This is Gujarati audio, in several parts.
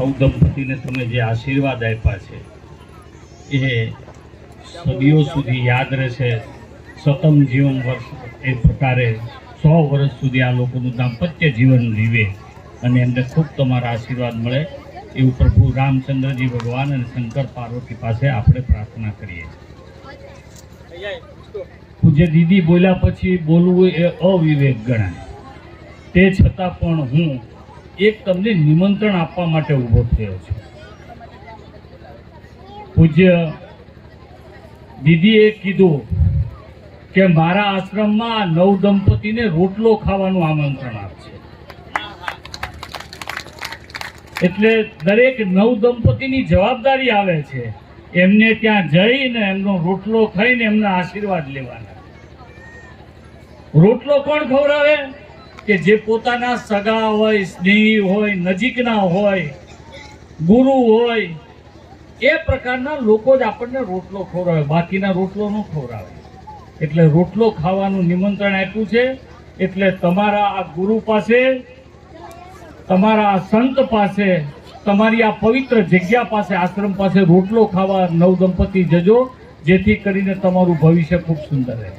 નવદંપતિને તમે જે આશીર્વાદ આપ્યા છે એ સદીઓ સુધી યાદ રહેશે. સતમ જીવન વર્ષ એ પ્રકારે 100 વર્ષ સુધી આ લોકોનું દાંપત્ય જીવન જીવે અને એમને ખૂબ તમારા આશીર્વાદ મળે એવું પ્રભુ રામચંદ્રજી ભગવાન અને શંકર પાર્વતી પાસે આપણે પ્રાર્થના કરીએ. પૂજ્ય દીદી બોલ્યા પછી બોલવું એ અવિવેક ગણાય. તે છતાં પણ હું એક તમને નિમંત્રણ આપવા માટે ઊભો થયો છું. પૂજ્ય દીદીએ કીધું કે મારા આશ્રમમાં નવદંપતિને રોટલો ખાવાનું આમંત્રણ આપશે. એટલે દરેક નવદંપતિની જવાબદારી આવે છે એમને ત્યાં જઈને એમનો રોટલો ખાઈને એમના આશીર્વાદ લેવાના. રોટલો કોણ ખવડાવે? કે જે પોતાના સગા હોય, સ્નેહી હોય, નજીકના હોય, ગુરુ હોય, એ પ્રકારના લોકો જ આપણને રોટલો ખવડાવે, બાકીના રોટલો ન ખવડાવે. એટલે રોટલો ખાવાનું નિમંત્રણ આપ્યું છે. એટલે તમારા આ ગુરુ પાસે, તમારા આ સંત પાસે, તમારી આ પવિત્ર જગ્યા પાસે, આશ્રમ પાસે રોટલો ખાવા નવદંપતિ જજો, જેથી કરીને તમારું ભવિષ્ય ખૂબ સુંદર રહે.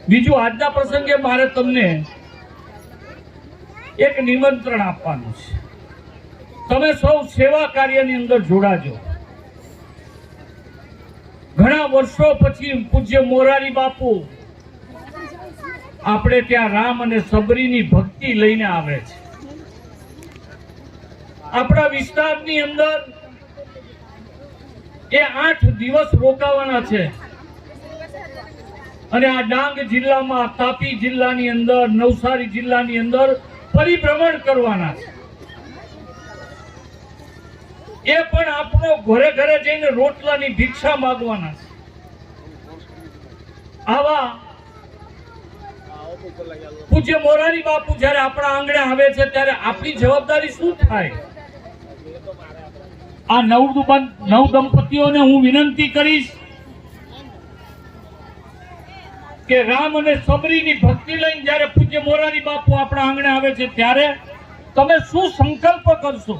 બીજું, આજના પ્રસંગે મારે તમને એક નિમંત્રણ આપવાનું છે. તમે સૌ સેવા કાર્યની અંદર જોડાજો. ઘણા વર્ષો પછી પૂજ્ય મોરારી બાપુ આપણે ત્યાં રામ અને સબરીની ભક્તિ લઈને આવે છે. આપણા વિસ્તારની અંદર એ 8 દિવસ રોકાવાના છે અને આ ડાંગ જિલ્લામાં, તાપી જિલ્લાની અંદર, નવસારી જિલ્લાની અંદર પરિભ્રમણ કરવાના છે. એ પણ આપણો ઘરે ઘરે જઈને રોટલાની ભિક્ષા માંગવાના છે. આવા પૂજ્ય મોરારી બાપુ જ્યારે આપણા આંગણે આવે છે ત્યારે આપણી જવાબદારી શું થાય? આ નવ દંપતીઓને હું વિનંતી કરીશ કે રામ અને સબરીની ભક્તિ લઈને જ્યારે પૂજ્ય મોરારી બાપુ આપણા આંગણે આવે છે ત્યારે તમે શું સંકલ્પ કરશો?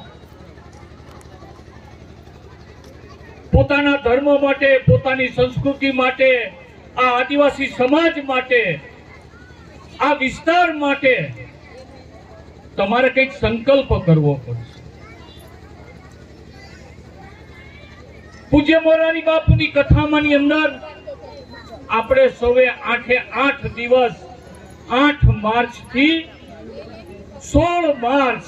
પોતાના ધર્મ માટે, પોતાની સંસ્કૃતિ માટે, આ આદિવાસી સમાજ માટે, આ વિસ્તાર માટે તમારે કંઈક સંકલ્પ કરવો પડશે. પૂજ્ય મોરારી બાપુની કથામાંની અંદર આપણે સૌએ 8 દિવસ 8 માર્ચ થી 16 માર્ચ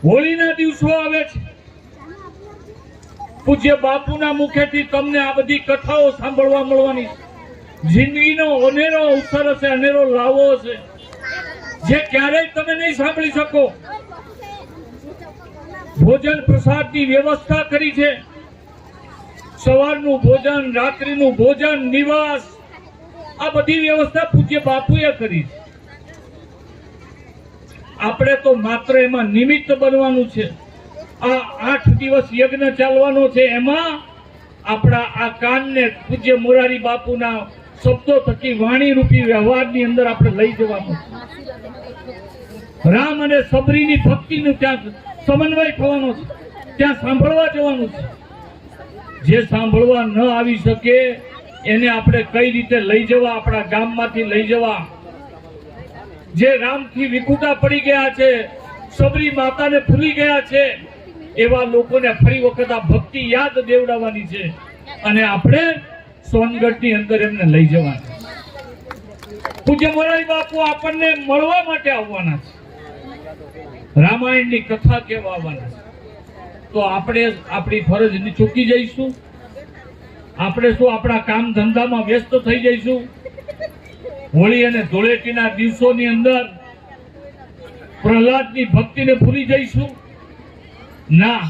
હોળીના દિવસો આવે છે. પૂજ્ય બાપુના મુખેથી તમને આ બધી કથાઓ સાંભળવા મળવાની છે. જિંદગીનો અનેરો અવસર હશે, અનેરો લાવો હશે, જે ક્યારેય તમે નહીં સાંભળી શકો. ભોજન પ્રસાદની વ્યવસ્થા કરી છે. સવારનું ભોજન, રાત્રિનું ભોજન, નિવાસ, આ બધી વ્યવસ્થા પૂજ્ય બાપુએ કરી છે. આપણે તો માત્ર એમાં નિમિત્ત બનવાનું છે. આ 8 દિવસ યજ્ઞ ચાલવાનો છે. એમાં આપણા આ કાનને પૂજ્ય મોરારી બાપુના શબ્દો થકી વાણી રૂપી વ્યવહારની અંદર આપણે લઈ જવાનું છે. રામ અને સબરીની ભક્તિનું ત્યાં સમન્વય થવાનો છે. ત્યાં સાંભળવા જવાનું છે. જે સાંભળવા ન આવી શકે એને આપણે કઈ રીતે લઈ જવા, આપણા ગામમાંથી લઈ જવા. જે રામથી વિખૂટા પડી ગયા છે, સબરી માતાને ભૂલી ગયા છે, એવા લોકોને ફરી વખત આ ભક્તિ યાદ દેવડાવવાની છે અને આપણે સોનગઢની અંદર એમને લઈ જવાના. પૂજ્ય મોરારી બાપુ આપણને મળવા માટે આવવાના છે, રામાયણની કથા કહેવા આવવાના છે. તો આપણે આપણી ફરજ ચૂકી જઈશું? આપણે શું આપણા કામ ધંધામાં વ્યસ્ત થઈ જઈશું? હોળી અને ધૂળેટીના દિવસોની અંદર પ્રહલાદની ભક્તિને ભૂલી જઈશું? ના,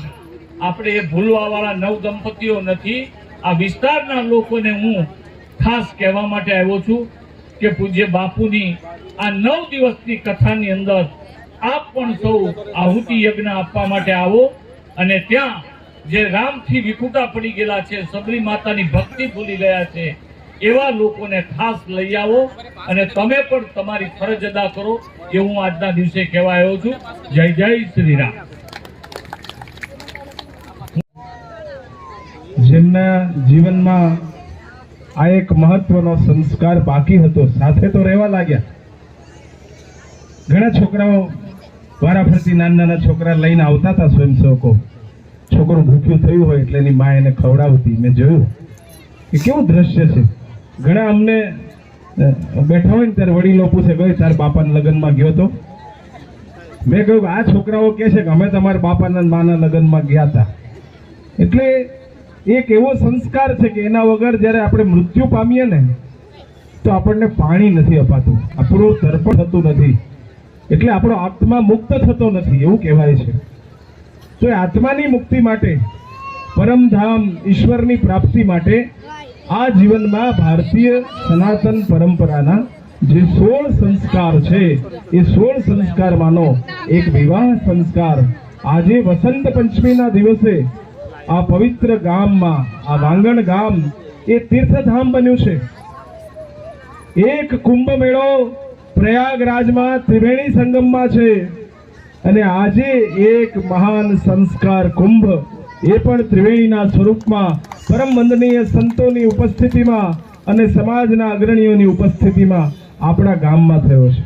આપણે એ ભૂલવા વાળા નવદંપતીઓ નથી. આ વિસ્તારના લોકોને હું ખાસ કહેવા માટે આવ્યો છું કે પૂજ્ય બાપુની આ 9 દિવસની કથાની અંદર આપ પણ સૌ આહુતિ યજ્ઞ આપવા માટે આવો અને ત્યાં જે રામથી વિખૂટા પડી ગયેલા છે, સબરી માતાની ભક્તિ ભૂલી ગયા છે, એવા લોકોને ખાસ લઈ આવો અને તમે પણ તમારી ફરજ અદા કરો એવું આજના દિવસે કહેવા આવ્યો છું. જય જય શ્રી રામ. એમના જીવનમાં આ એક મહત્વનો સંસ્કાર બાકી હતો. સાથે તો રહેવા લાગ્યા. ઘણા છોકરાઓ વારાફરતી નાના છોકરા લઈને આવતા હતા સ્વયંસેવકો. છોકરું ભૂખ્યું થયું હોય એટલે એની મા એને ખવડાવતી. મેં જોયું કે કેવું દ્રશ્ય છે. ઘણા અમને બેઠા હોય ને ત્યારે વડીલો પૂછે, ગઈ તાર બાપાના લગ્નમાં ગયો તો? મેં કહ્યું આ છોકરાઓ કહે છે કે અમે તમારા બાપાના માના લગ્નમાં ગયા હતા. એટલે એક એવો સંસ્કાર છે કે એના વગર જ્યારે આપણે મૃત્યુ પામીએ ને તો આપણને પાણી નથી અપાતું, આપણું તર્પણ થતું નથી, એટલે આપણો આત્મા મુક્ત થતો નથી એવું કહેવાય છે. તો એ આત્માની મુક્તિ માટે, પરમધામ ઈશ્વરની પ્રાપ્તિ માટે આ જીવનમાં ભારતીય સનાતન પરંપરાના જે 16 સંસ્કાર છે એ 16 સંસ્કારમાંનો એક વિવાહ સંસ્કાર આજે વસંત પંચમીના દિવસે આ પવિત્ર ગામમાં, આ વાંગણ ગામ એ તીર્થધામ બન્યું છે. એક કુંભ મેળો પ્રયાગરાજમાં ત્રિવેણી સંગમમાં છે અને આજે એક મહાન સંસ્કાર કુંભ એ પણ ત્રિવેણીના સ્વરૂપમાં પરમ વંદનીય સંતોની ઉપસ્થિતિમાં અને સમાજના અગ્રણીઓની ઉપસ્થિતિમાં આપણા ગામમાં થયો છે.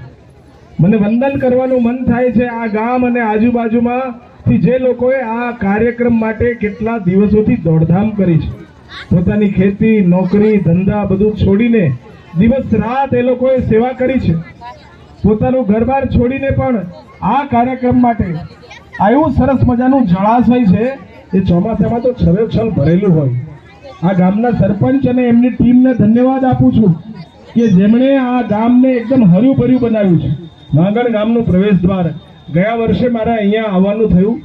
મને વંદન કરવાનું મન થાય છે આ ગામ અને આજુબાજુમાંથી જે લોકોએ આ કાર્યક્રમ માટે કેટલા દિવસોથી દોડધામ કરી છે. પોતાની ખેતી, નોકરી, ધંધા બધું છોડીને દિવસ રાત એ લોકોએ સેવા કરી છે. પોતાનું ઘરબાર છોડીને પણ આ કાર્યક્રમ માટે આ એવું સરસ મજાનું જળાશય છે. એ ચોમાસામાં તો છલોછલ ભરેલું હોય. આ ગામના સરપંચ અને એમની ટીમને ધન્યવાદ આપું છું કે જેમણે આ ગામને એકદમ હર્યું ભર્યું બનાવ્યું છે. વાંગણ ગામનું પ્રવેશ દ્વાર, ગયા વર્ષે મારે અહીંયા આવવાનું થયું.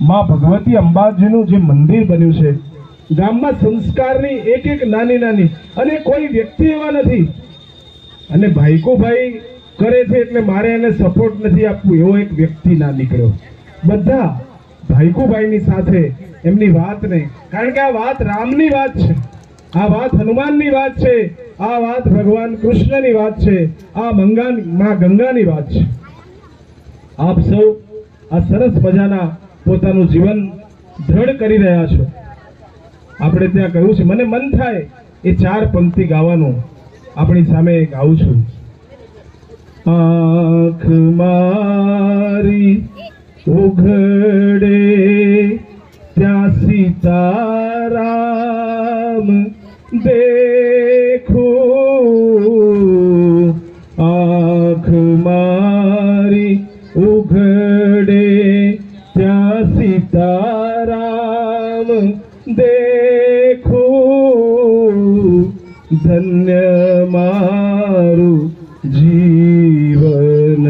માં ભગવતી અંબાજીનું જે મંદિર બન્યું છે, ગામમાં સંસ્કારની એક એક નાની અને કોઈ વ્યક્તિ એવા નથી અને ભાઈકો ભાઈ કરે છે એટલે મારે એને સપોર્ટ નથી આપવું એવો એક વ્યક્તિ ના નીકળ્યો. બધા ભાઈકુભાઈની સાથે એમની વાતને, કારણ કે આ વાત રામની વાત છે, આ વાત હનુમાનની વાત છે, આ વાત ભગવાન કૃષ્ણની વાત છે, આ માં ગંગાની વાત છે. આપ સૌ આ સરસ મજાના પોતાનું જીવન દ્રઢ કરી રહ્યા છો. આપણે ત્યાં કહ્યું છે, મને મન થાય એ 4 પંક્તિ ગાવાનું આપણી સામે ગાઉં છું. આંખ મારી ઉઘડે ત્યાં સીતારામ દેખું, આંખ મારી ઉઘડે ત્યાં સીતારામ દેખું, ધન્ય મારું જીવન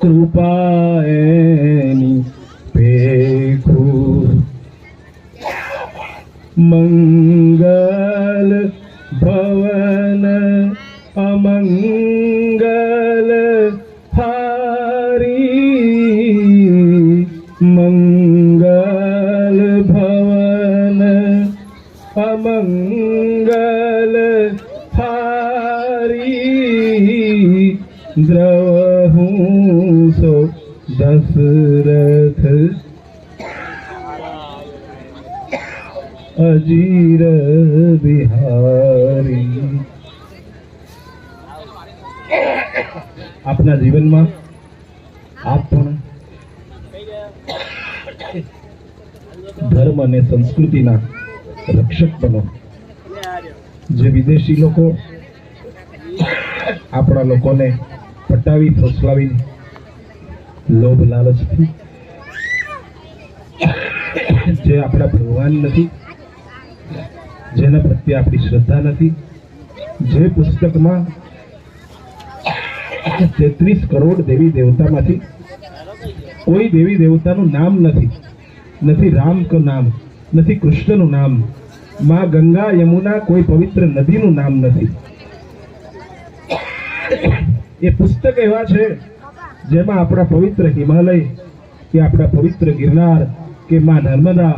કૃપા એની પેખું, મંગલ ભવન અમંગલ હારી, મંગલ ભવન અમંગલ હારી, દ્રવહું સો દશરથ અજીર બિહારી. આપના જીવનમાં આપ પણ ધર્મ અને સંસ્કૃતિના રક્ષક બનો. જે વિદેશી લોકો આપણા લોકોને પટાવી ફોસલાવી લોભ લાલચથી, જે આપણા ભગવાન નથી, જેના પ્રત્યે આપણી શ્રદ્ધા નથી, જે પુસ્તકમાં 33 કરોડ દેવી દેવતામાંથી કોઈ દેવી દેવતાનું નામ નથી, નથી રામ નું નામ, નથી કૃષ્ણનું નામ, માં ગંગા યમુના કોઈ પવિત્ર નદીનું નામ નથી. એ પુસ્તક એવા છે જેમાં આપણા પવિત્ર હિમાલય કે આપણા પવિત્ર ગિરનાર કે માં નર્મદા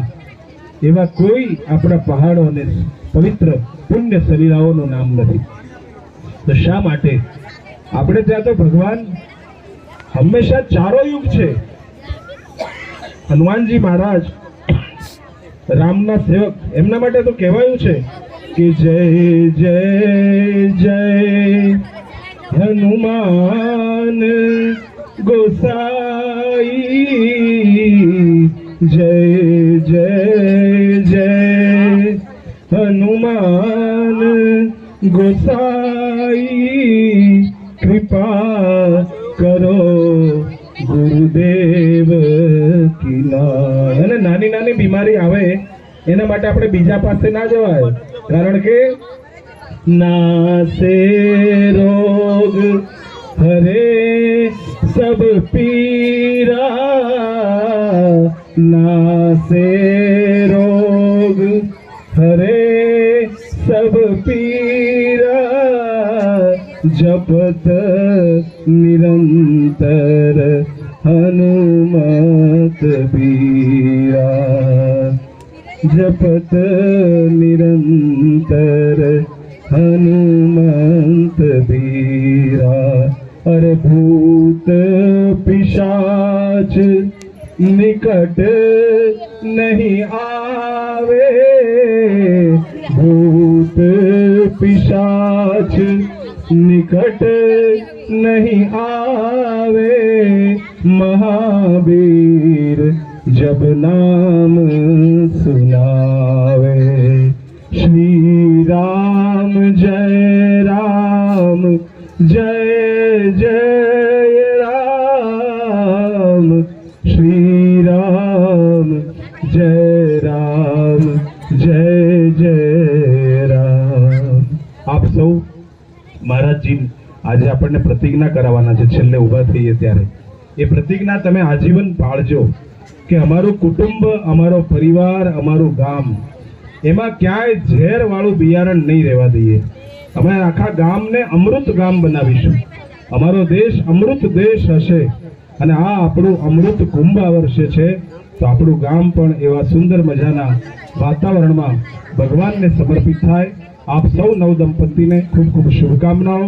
એવા કોઈ આપણા પહાડો અને પવિત્ર પુણ્ય સલીલાઓનું નામ નથી. તો શા માટે આપણે ત્યાં તો ભગવાન હંમેશા ચારો યુગ છે. હનુમાનજી મહારાજ રામના સેવક, એમના માટે તો કહેવાયું છે કે જય જય જય હનુમાન ગોસાઈ, જય જય જય હનુમાન ગોસાઈ, કૃપા કરો ગુરુદેવ કી નાય. અને નાની નાની બીમારી આવે એના માટે આપણે બીજા પાસે ના જવાય, કારણ કે નાસે રોગ હરે સબ પીરા, નાસે રોગ હરે સબ પીરા, જપત નિરંતર હનુમત બીરા, જપત નિરંતર હનુમંત બીરા. અરે ભૂત પિશાચ નિકટ નહીં આવે, ભૂત પિશાચ નિકટ નહીં આવે, મહાવીર जब नाम सुनावे. श्री राम जय राम जय जय राम, श्री राम जय राम जय जय राम. આપ સૌ મહારાજજી આજે આપણને પ્રતિજ્ઞા કરાવવાના છે, છેલ્લે ઊભા થઈએ ત્યારે એ પ્રતિજ્ઞા તમે આજીવન પાળજો કે અમારું કુટુંબ, અમારો પરિવાર, અમારું ગામ, એમાં ક્યાંય ઝેર વાળું બિયારણ નહીં રહેવા દઈએ. અમે આખા ગામને અમૃત ગામ બનાવીશું. અમારો દેશ અમૃત દેશ હશે અને આ આપણું અમૃત કુંભ આ વર્ષે છે, તો આપણું ગામ પણ એવા સુંદર મજાના વાતાવરણમાં ભગવાનને સમર્પિત થાય. આપ સૌ નવદંપતિને ખૂબ ખૂબ શુભકામનાઓ.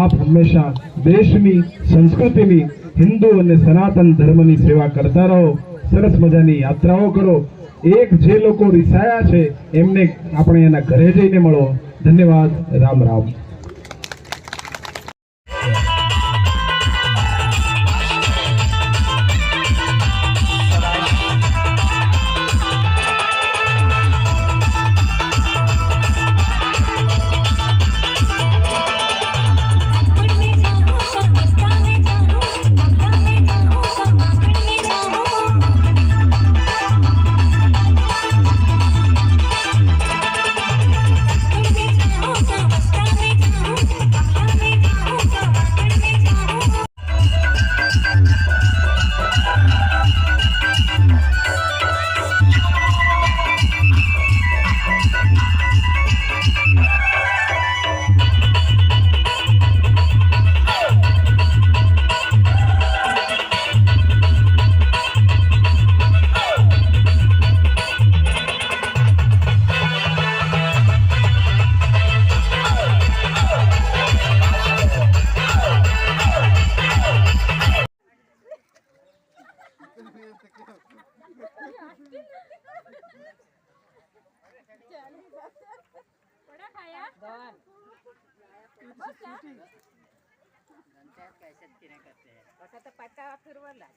આપ હંમેશા દેશની, સંસ્કૃતિની, હિન્દુ અને સનાતન ધર્મની સેવા કરતા રહો. સરસ મજાની યાત્રાઓ કરો. એક જે લોકો રિસાયા છે એમને આપણે એના ઘરે જઈને મળો. ધન્યવાદ. રામ રામ. तो पता फिर वाला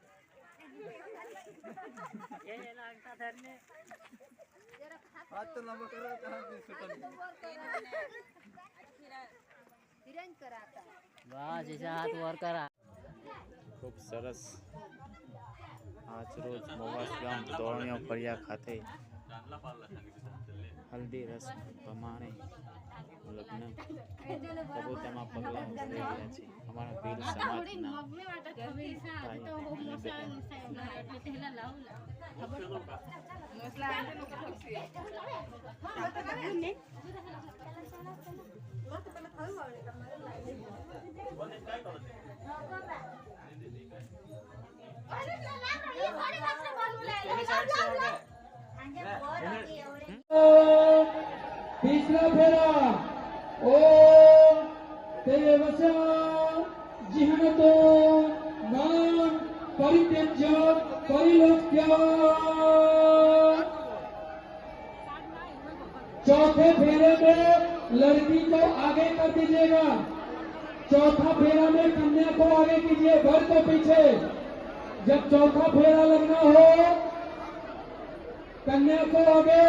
ये लगता धरने हाथ तो लंबा करो कहां से सुटन तिरंग कराता वाह जैसे हाथ वर करा. खूब सरस आज रोज મોવાસ ગામ તોરણીઓ ફળિયા ખાતે હલ્દી રસમ પ્રમાણે લગ્ન પ્રભુતામાં પગલાં ઉઠાવી રહ્યા છે. અમારા ભીલ સમાજના तीसरा फेरा ओम देवस्य जिह्नतो नाम परित्यज्य परिलोक्य चौथे फेरे में लड़की को आगे कर दीजिएगा। चौथा फेरा में कन्या को आगे कीजिए, वर को पीछे। जब चौथा फेरा लगना हो, कन्या को आगे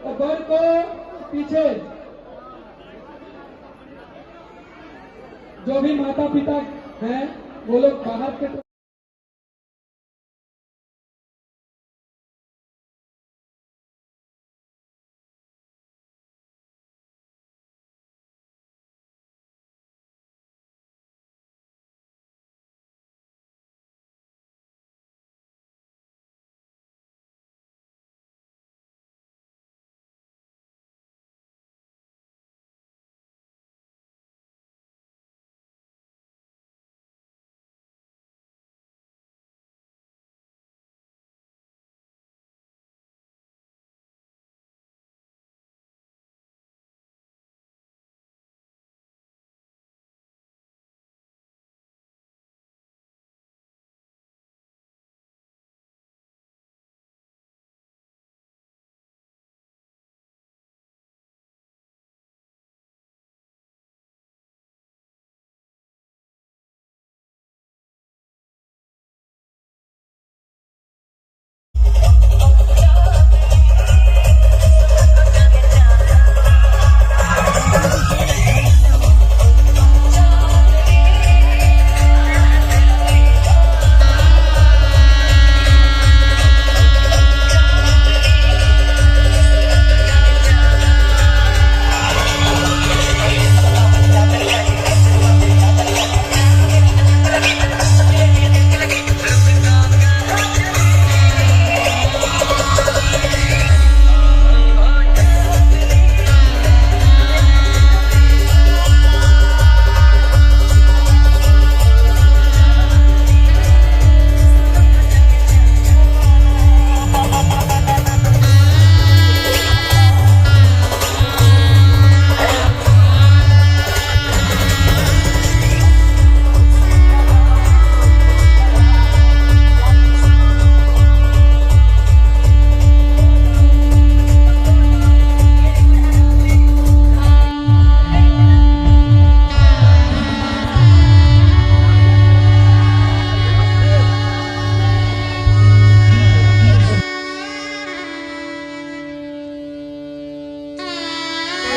और वर को पीछे। जो भी माता पिता हैं वो लोग बाहर के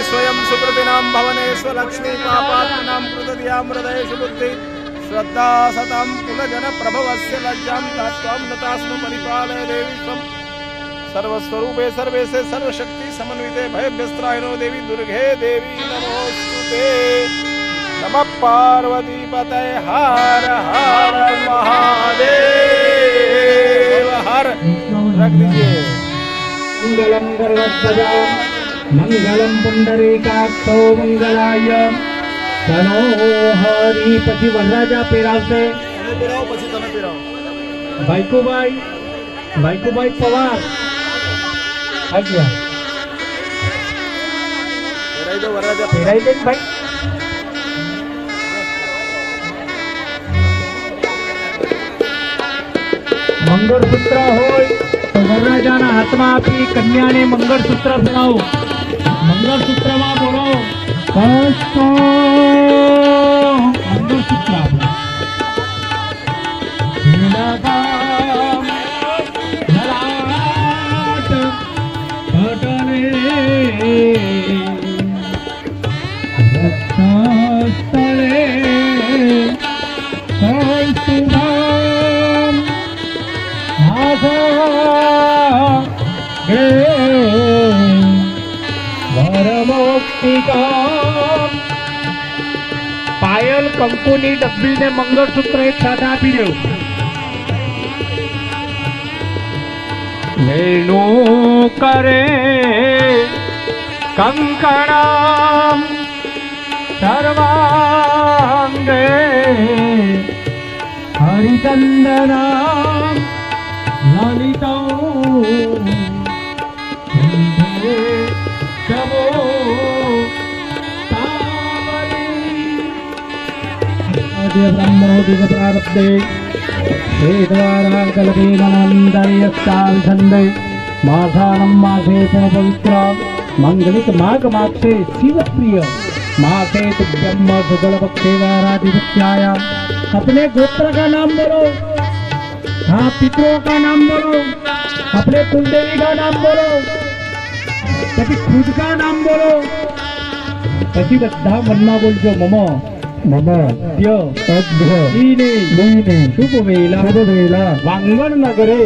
स्वयं सुकृतिनां भवनेषु लक्ष्मी पापात्मनां कृतधियामृतेषु बुद्धि श्रद्धा सतां कुलजन प्रभवस्य लज्जां तात्वां नतास्म परिपालय देवी त्वं सर्वस्वरूपे सर्वेशे सर्वशक्ति समन्विते भयभ्यस्त्राहिनो देवी दुर्गे देवी नमोस्तुते। नमः पार्वती पतये हर हर महादेव हर। रख दीजिए। मंगलम गर्वध्वजा मंगलम पुंडरीकाक्षो मंगलाय तनो हरि। પછી વરરાજા પહેરાવશે પછી તમે પહેરાવો। ભાઈકુભાઈ પવાર આજ્ઞા પહેરાઈ દો વરરાજા। પહેરાઈ દે ભાઈ। મંગળસૂત્ર હોય તો વરરાજાના હાથમાં આપી કન્યાને મંગળસૂત્ર પહેરાવો। મંગળસૂત્રમાં બોલો કષ્ટો મંગળસૂત્ર આપો। ભીલાગામ લલાટ ઘટને રક્ષાસ્થળે કૌસ્તુભમ પાયલ કંકુની ડબ્બીને મંગળસૂત્ર એક સાથે આપી દેવું। વેણુ કરે કંકણમ સર્વાંગે હરિચંદનમ લલિતૌ શમો ब्रह्मणोदिक प्रारब्धे वेदवारा कल्पे मनान्तर्यस्तां छन्दे मासानं मासे पुनः पवित्र मंगलिक माघ माक्षे शिव प्रिय माघे तुभ्यम जुगल पक्षेवाराधिपत्याय। अपने गोत्र का नाम बोलो, हाँ पितरों का नाम बोलो, अपने कुलदेवी का नाम बोलो, પછી ખુદ કા નામ બોલો, પછી બધા મનમાં બોલજો મમ મમ દ્ય અદ્ય ઈને લીને શુભ વેલા વાંગણ નગરે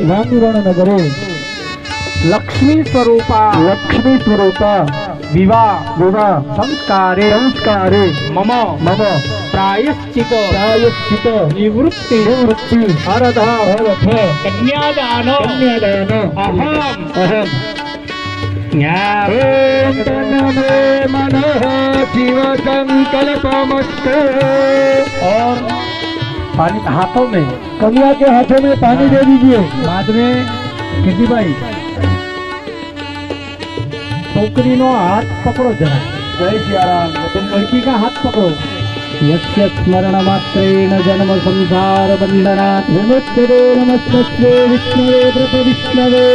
લક્ષ્મી સ્વરૂપા વિવાહ સંસ્કારે મમ પ્રાયશ્ચિત નિવૃત્તિ અરધ કન્યાદાન અહમ मन जीव संकल्पमस्तु। और पानी हाथों में, कन्या के हाथों में पानी दे दीजिए। बाद में किसी भाई छोकरी नो हाथ पकड़ो जरा, जय सियाराम। तुम लड़की का हाथ पकड़ो। यस्य स्मरण मात्रेण जन्म संसार बंधनात् विमुक्तिरे नमस्तस्यै विष्णुवे व्रत विष्णवे।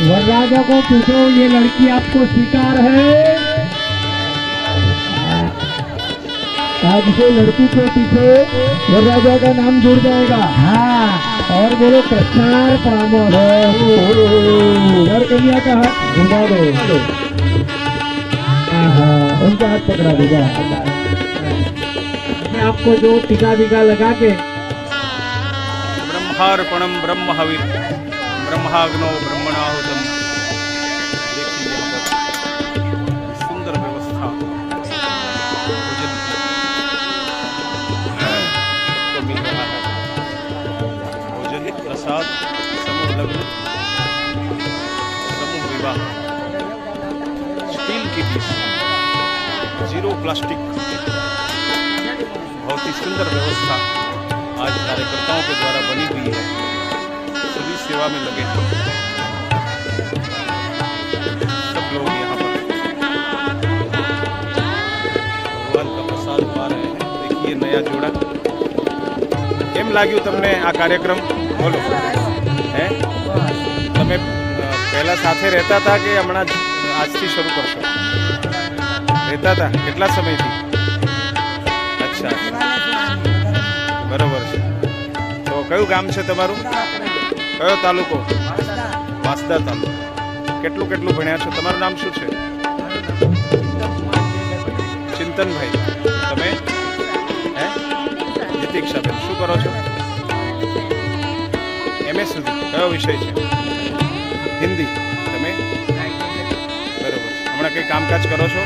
वरराजा को पूछो ये लड़की आपको स्वीकार है? आज से लड़की के पीछे वरराजा का नाम जुड़ जाएगा। हाँ, और बोलो कृष्णार्पणम। और कन्या का हाथ घुमा दो। हाँ, उनका हाथ पकड़ा देगा। आपको जो टीका विका लगा के ब्रह्मार्पणम ब्रह्म हविर ब्रह्माग्नो ब्रह्मणाहुतम। देखिए यहाँ पर सुंदर व्यवस्था भोजन को मिल रहा है। भोजन प्रसाद समूह लग्न समूह विवाह स्टील की डिश, 0 प्लास्टिक, बहुत ही सुंदर व्यवस्था आज कार्यकर्ताओं के द्वारा बनी हुई है। सभी सेवा में लगे हैं, सब लोग यहाँ पर भगवान का प्रसाद पा रहे हैं। देखिए नया जोड़ा। केम लाग्યું તમને આ કાર્યક્રમ? બોલો હે તમે પહેલા સાથે રહેતા હતા કે હમણાં આજથી શરૂ કરશો? રહેતા હતા કેટલા સમયથી? અચ્છા, બરોબર છે। તો કયું ગામ છે તમારું? કયો તાલુકો? વાંસદા તાલુકો। કેટલું ભણ્યા છો? તમારું નામ શું છે? ચિંતનભાઈ। તમે હે જીતીક્ષાબેન શું કરો છો? MS સુધી કયો વિષય છે? હિન્દી। તમે બરોબર છે। હમણાં કંઈ કામકાજ કરો છો?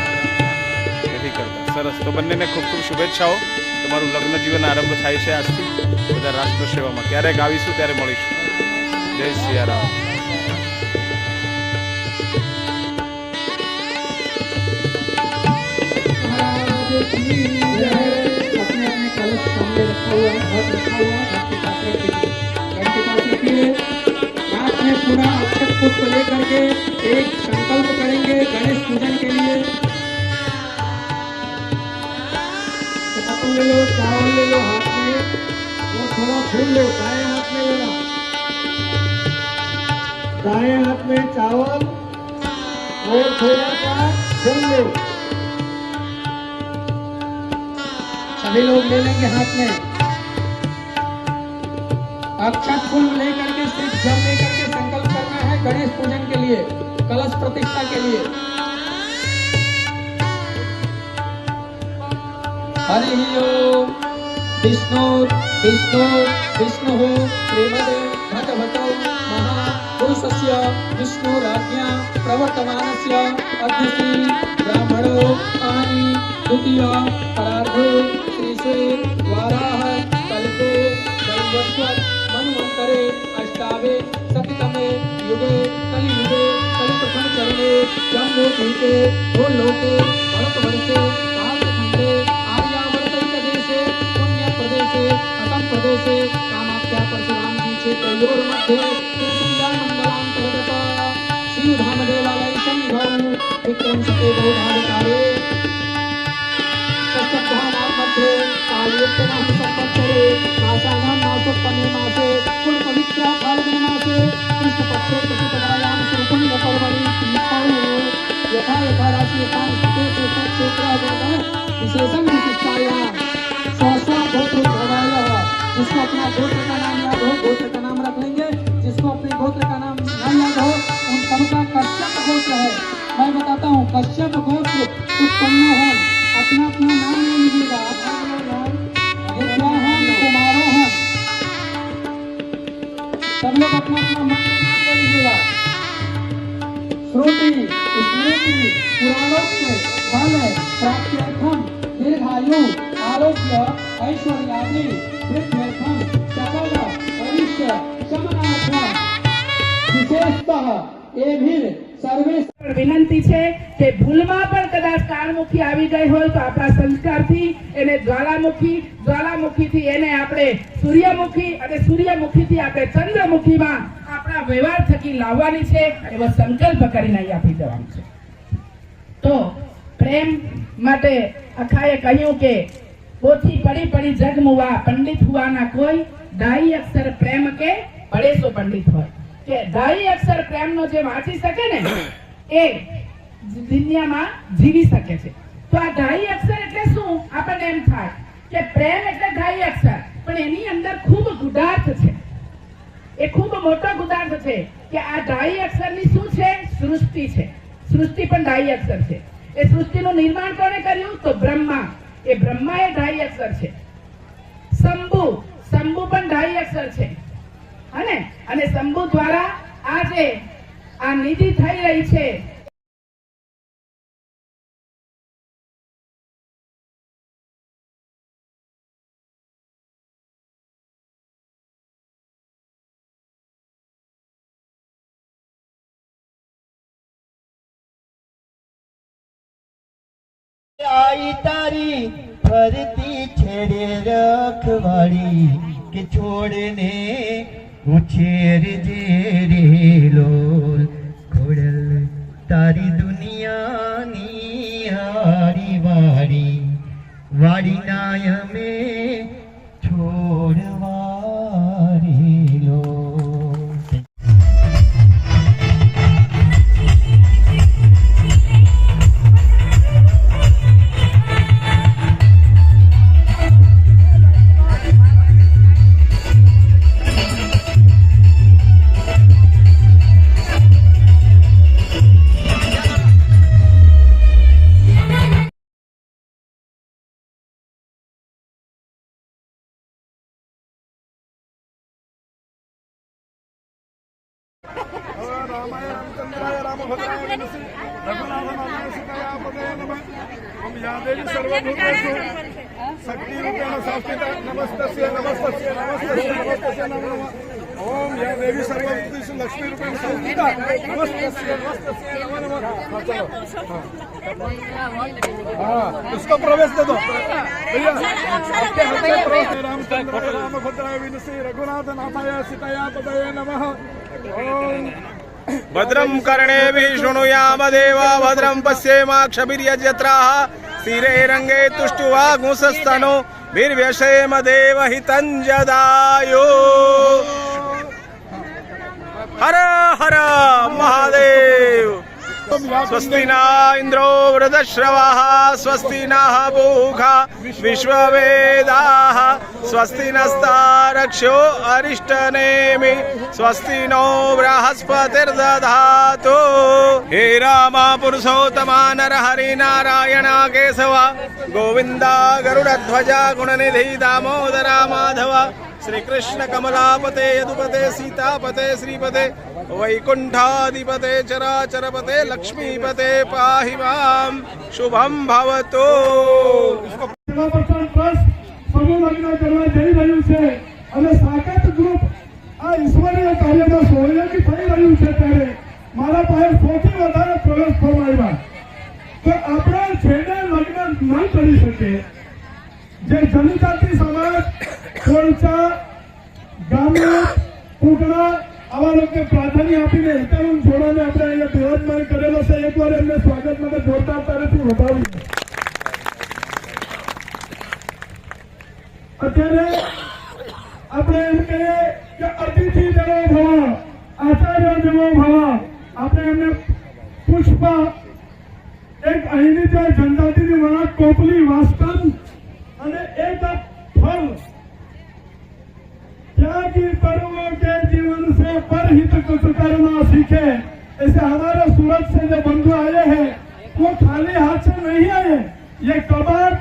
નથી કરતા। સરસ। તો બંનેને ખૂબ ખૂબ શુભેચ્છાઓ। તમારું લગ્ન જીવન આરંભ થાય છે આજથી બધા રાષ્ટ્ર સેવામાં। ક્યારેક આવીશું ત્યારે મળીશું। જય સિયારામ। अपने अपने कलश सामने रखा हुआ है, हाथ रखा हुआ है, हाथ के पास रखिए, घंटे पास रखिए। हाथ में पूरा अक्षत पुष्प लेकर के एक संकल्प करेंगे गणेश पूजन के लिए। ले लो, चावल ले लो हाथ में और थोड़ा फूल लो। दाएं हाथ में लेना, दाएं हाथ में चावल और थोड़ा सा फूल लो। सभी लोग ले लेंगे हाथ में। अक्षत फूल लेकर के सिर्फ जल लेकर के संकल्प करना है गणेश पूजन के लिए, कलश प्रतिष्ठा के लिए। हरि ओम। विष्णु विष्णु विष्णु श्रीमदे भगवतो महापुरुषस्य विष्णुराज्ञा प्रवर्तमानस्य अद्यश्री ब्राह्मणो आनि द्वितीय परार्धे श्रीशे वाराह कल्पे दैवस्वत् मन्वन्तरे अष्टावे शततमे युगे कलियुगे कलिप्रथम चरणे जम्बूद्वीपे भूलोके भरतवर्षे भारतखण्डे आर्यावर्तैकदेशे पुण्यप्रदेशे असम प्रदेशे कामाख्या परशुराम जी क्षेत्रयोर्मध्ये तुलसीदानमण्डलान्तर्गत श्रीधामदेवालय सन्निधौ विक्रमशके बहुधाधिकारे षष्ठभ्यानां मध्ये कालयुक्तनाम संवत्सरे मासानां मासोत्तमे मासे कुलपवित्रा फाल्गुन मासे कृष्णपक्षे प्रतिपदायां श्रीकुण्डपर्वणि यथा यथा राशि यथा स्थिते ते तत् क्षेत्र विशेषण विशिष्टायां स्व गोत्र भवायः। जिसको अपना गोत्र का नाम याद हो गोत्र का नाम रख लेंगे, जिसको अपने गोत्र का नाम नहीं याद हो उन सबका कश्यप गोत्र है। मैं बताता हूँ कश्यप गोत्र उत्पन्न हो, अपना अपना नाम ले लीजिएगा। कुमारों हम सब लोग अपना अपना नाम ले लीजिएगा। श्रुति स्मृति पुराणों से फल प्राप्त्यर्थम दीर्घायु आरोग्य ऐश्वर्यादि वृद्ध्यर्थम सकल अनिष्ट शमनार्थम विशेषतः एभिर सर्वे વિનંતી છે કે ભૂલમાં પણ કદાચ કાળમુખી આવી ગઈ હોય તો આપણા સંસ્કારથી એને જ્વાલામુખીથી એને આપણે સૂર્યમુખી અને સૂર્યમુખીથી આપણે ચંદ્રમુખીમાં આપણા વ્યવહાર થકી લાવવાની છે એવો સંકલ્પ કરીને અહીં આપી દેવાનું છે। તો પ્રેમ માટે અખાએ કહ્યું કે પોથી પડી પડી જગ મુવા પંડિત હુવાના કોઈ ડાઈ અક્ષર પ્રેમ કે પડે સો પંડિત હોય કે ડાઈ અક્ષર પ્રેમનો જે વાંચી શકે ને એ દુનિયામાં જીવી શકે છે। તો આ ઢાઈ અક્ષર એટલે શું આપણને એમ થાય કે પ્રેમ એટલે ઢાઈ અક્ષર, પણ એની અંદર ખૂબ ગુદાર્થ છે, એ ખૂબ મોટો ગુદાર્થ છે કે આ ઢાઈ અક્ષરની શું છે? સૃષ્ટિ છે। સૃષ્ટિ પણ ઢાઈ અક્ષર છે। એ સૃષ્ટિનું નિર્માણ કોણે કર્યું? તો બ્રહ્મા। એ બ્રહ્મા એ ઢાઈ અક્ષર છે। શંભુ પણ ઢાઈ અક્ષર છે અને શંભુ દ્વારા આ જે આ નિધિ થઈ રહી છે आई तारी फरती छेड़े रखवाड़ी के छोड़ने उछेर जेरे लोल खोड़ल तारी दुनिया नी हारी वाड़ी वाड़ी नाय में छोड़वारी लो। रामाय रामचंद्राय रामभद्राय नमः रघुनाथाय सीताय पदये नमः। ओम या देवी सर्वभूतेषु शक्तिरूपेण संस्थिता नमस्तस्यै नमस्तस्यै नमस्तस्यै नमस्तस्यै नमो नमः। ओम या देवी सर्वभूतेषु लक्ष्मीरूपेण संस्थिता नमस्तस्यै नमस्तस्यै नमो नमः। हाँ उसको प्रवेश दे दो भैया, आपके हाथ में प्रवेश। रामचंद्राय रामभद्राय विनसी रघुनाथाय सीताय पदये नमः। ओम भद्रं कर्णेभिः शृणुयाम देवा भद्रं पश्येमाक्षभिर्यजत्राः स्थिरैरङ्गे तुष्टुवागुंसस्तनो वीर्यसेम देवहितं जदायो। हर हर महादेव। स्वस्ति न इंद्रो वृद्धश्रवाः स्वस्ति नः पूषा विश्ववेदाः स्वस्ति नस्तारक्षो अरिष्टनेमि स्वस्ति नो बृहस्पतिर्दधातु। हे राम पुरुषोत्तमा नरहरि नारायण केशव गोविन्द गरुडध्वज गुणनिधि दामोदर माधव श्री कृष्ण कमलापते यदुपते सीतापते श्रीपते वैकुंठाधिपते चराचरपते लक्ष्मीपते पाहि मां शुभम भवतु। સાકેત ગ્રુપ આ ઈશ્વરીય કાર્યમાં સહયોગી થઈ રહ્યું છે ત્યારે મારા પાસે સૌથી વધારે પ્રવેશ ફોર્મ આવ્યા તો આપણે જેને લગ્ન ન કરી શકે, જે જનજાતિ સમાજ કોળચા ગામના કુકડા આવા લોકો પ્રાધાન્ય આપીને હિતાનું જોડાને આપણે અહીંયા બિરાજમાન કરેલો છે। એકવાર એમને સ્વાગત માટે જોરદાર તારીથી વધાવી। અત્યારે આપણે એમ કહીએ કે અતિથિ દેવો ભવ, આચાર્ય દેવો ભવ, આપણે એમને પુષ્પ त्यागी परुओं के जीवन से परहित कुछ करना सीखे। ऐसे हमारे सूरत से जो बंधु आए हैं वो खाली हाथ से नहीं आए। ये कबाड़